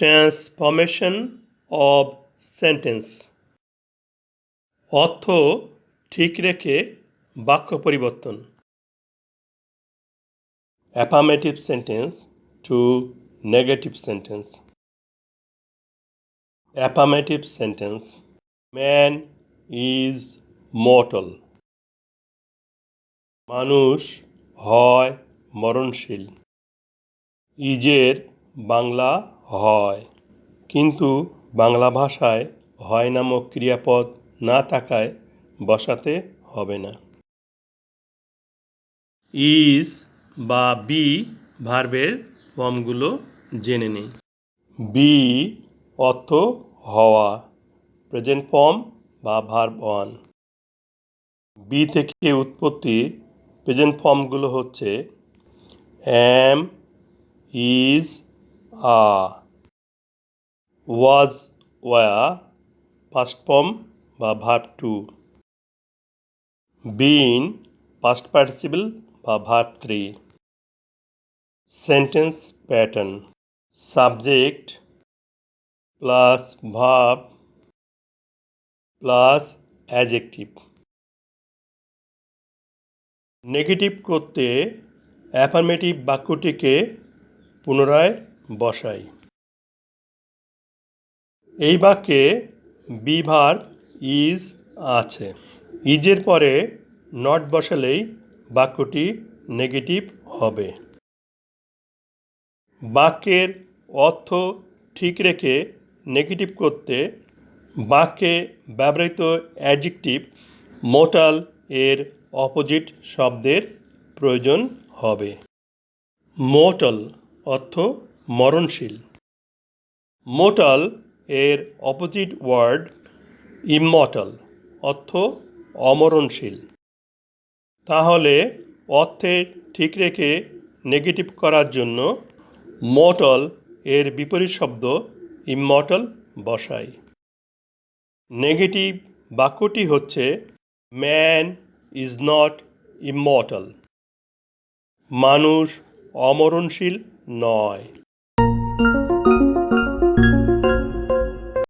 Transformation of sentence অর্থ ঠিক রেখে বাক্য পরিবর্তন। Affirmative sentence to negative sentence. Affirmative sentence: man is mortal. মানুষ হয় মরণশীল। ইজের বাংলা হয়, কিন্তু বাংলা ভাষায় হয় নামক ক্রিয়াপদ না থাকায় বসাতে হবে না। ইজ বা বি ভার্বের ফর্মগুলো জেনে নেই। বি অর্থ হওয়া, প্রেজেন্ট ফর্ম বা ভার্ব ওয়ান। বি থেকে উৎপত্তি প্রেজেন্ট ফর্মগুলো হচ্ছে am, is, are. Was, were past form বা verb two. Been past participle বা verb three. Sentence pattern: subject plus verb plus adjective. Negative করতে অ্যাফার্মেটিভ বাক্যটিকে পুনরায় বসাই। এই বাক্যে বি ভার্ব ইজ আছে। ইজের পরে নট বসালেই বাক্যটি নেগেটিভ হবে। বাক্যের অর্থ ঠিক রেখে নেগেটিভ করতে বাক্যে ব্যবহৃত অ্যাডজেক্টিভ মর্টাল এর অপোজিট শব্দের প্রয়োজন হবে। মর্টাল অর্থ মরণশীল। মর্টাল এর অপোজিট ওয়ার্ড ইমমর্টাল অর্থ অমরণশীল। তাহলে অর্থে ঠিক রেখে নেগেটিভ করার জন্য মর্টাল এর বিপরীত শব্দ ইমমর্টাল বসাই। নেগেটিভ বাক্যটি হচ্ছে ম্যান ইজ নট ইমমর্টাল। মানুষ অমরণশীল নয়।